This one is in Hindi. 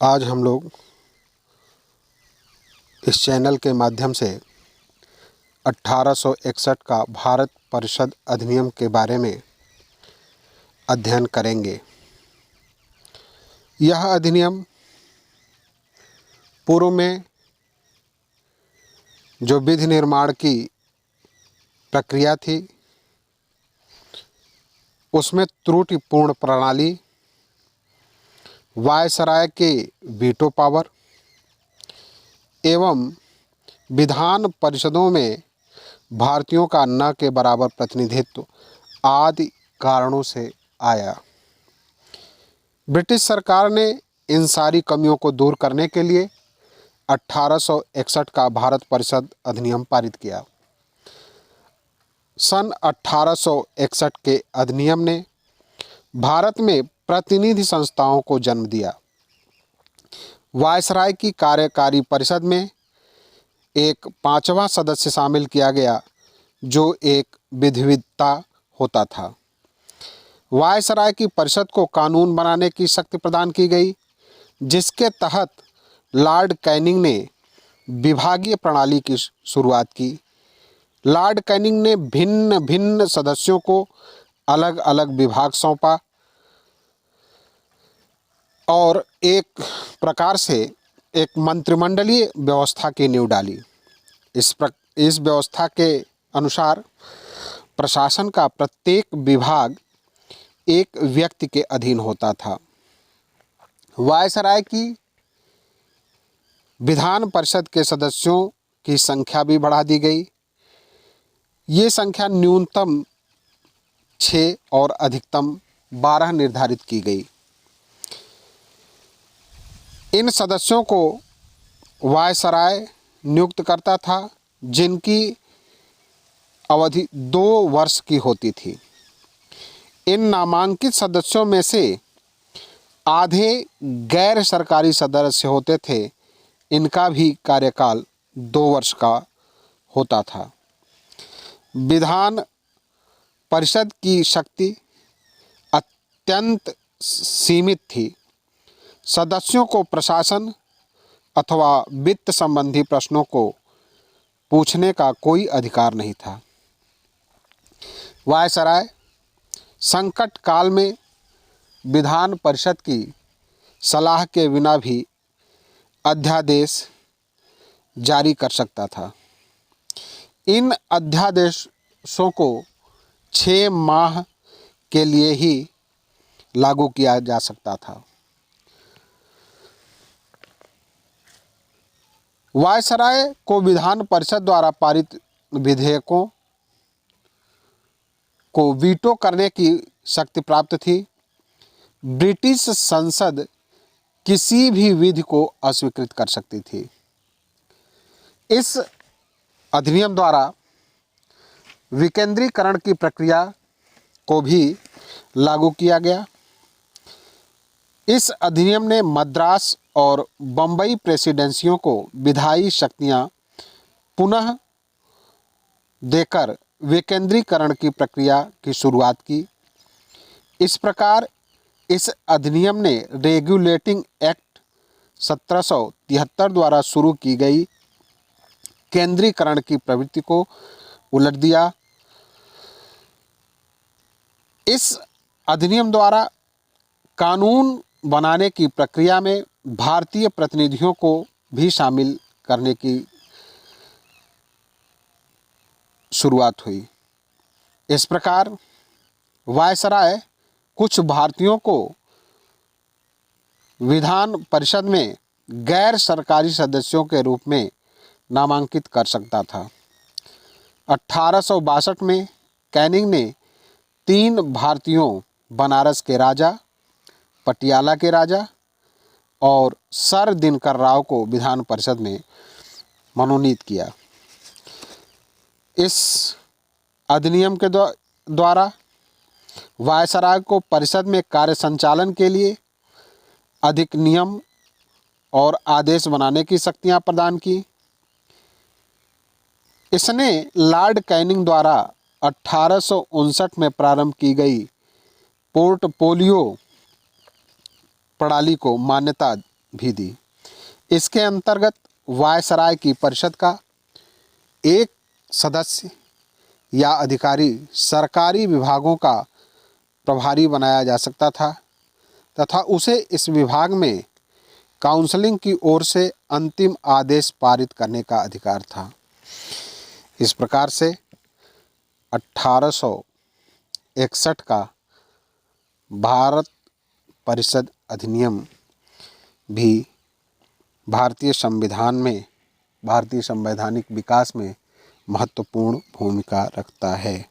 आज हम लोग इस चैनल के माध्यम से 1861 का भारत परिषद अधिनियम के बारे में अध्ययन करेंगे। यह अधिनियम पूर्व में जो विधि निर्माण की प्रक्रिया थी उसमें त्रुटिपूर्ण प्रणाली, वायसराय के वीटो पावर एवं विधान परिषदों में भारतीयों का न के बराबर प्रतिनिधित्व आदि कारणों से आया। ब्रिटिश सरकार ने इन सारी कमियों को दूर करने के लिए 1861 का भारत परिषद अधिनियम पारित किया। सन 1861 के अधिनियम ने भारत में प्रतिनिधि संस्थाओं को जन्म दिया। वायसराय की कार्यकारी परिषद में एक 5वां सदस्य शामिल किया गया जो एक विधिवक्ता होता था। वायसराय की परिषद को कानून बनाने की शक्ति प्रदान की गई, जिसके तहत लॉर्ड कैनिंग ने विभागीय प्रणाली की शुरुआत की। लॉर्ड कैनिंग ने भिन्न भिन्न सदस्यों को अलग अलग विभाग सौंपा और एक प्रकार से एक मंत्रिमंडलीय व्यवस्था की नींव डाली। इस व्यवस्था के अनुसार प्रशासन का प्रत्येक विभाग एक व्यक्ति के अधीन होता था। वायसराय की विधान परिषद के सदस्यों की संख्या भी बढ़ा दी गई। ये संख्या न्यूनतम 6 और अधिकतम 12 निर्धारित की गई। इन सदस्यों को वायसराय नियुक्त करता था, जिनकी अवधि 2 वर्ष की होती थी। इन नामांकित सदस्यों में से आधे गैर सरकारी सदस्य होते थे। इनका भी कार्यकाल 2 वर्ष का होता था। विधान परिषद की शक्ति अत्यंत सीमित थी। सदस्यों को प्रशासन अथवा वित्त संबंधी प्रश्नों को पूछने का कोई अधिकार नहीं था। वायसराय संकट काल में विधान परिषद की सलाह के बिना भी अध्यादेश जारी कर सकता था। इन अध्यादेशों को 6 माह के लिए ही लागू किया जा सकता था। वायसराय को विधान परिषद द्वारा पारित विधेयकों को वीटो करने की शक्ति प्राप्त थी। ब्रिटिश संसद किसी भी विधि को अस्वीकृत कर सकती थी। इस अधिनियम द्वारा विकेंद्रीकरण की प्रक्रिया को भी लागू किया गया। इस अधिनियम ने मद्रास और बम्बई प्रेसिडेंसियों को विधायी शक्तियां पुनः देकर विकेंद्रीकरण की प्रक्रिया की शुरुआत की। इस प्रकार इस अधिनियम ने रेगुलेटिंग एक्ट 1773 द्वारा शुरू की गई केंद्रीकरण की प्रवृत्ति को उलट दिया। इस अधिनियम द्वारा कानून बनाने की प्रक्रिया में भारतीय प्रतिनिधियों को भी शामिल करने की शुरुआत हुई। इस प्रकार वायसराय कुछ भारतीयों को विधान परिषद में गैर सरकारी सदस्यों के रूप में नामांकित कर सकता था। 1862 में कैनिंग ने 3 भारतीयों, बनारस के राजा, पटियाला के राजा और सर दिनकर राव को विधान परिषद में मनोनीत किया। इस अधिनियम के द्वारा वायसराय को परिषद में कार्य संचालन के लिए अधिक नियम और आदेश बनाने की शक्तियां प्रदान की। इसने लॉर्ड कैनिंग द्वारा 1859 में प्रारंभ की गई पोर्टफोलियो प्रणाली को मान्यता भी दी। इसके अंतर्गत वायसराय की परिषद का एक सदस्य या अधिकारी सरकारी विभागों का प्रभारी बनाया जा सकता था तथा उसे इस विभाग में काउंसलिंग की ओर से अंतिम आदेश पारित करने का अधिकार था। इस प्रकार से 1861 का भारत परिषद अधिनियम भी भारतीय संविधान में, भारतीय संवैधानिक विकास में महत्वपूर्ण भूमिका रखता है।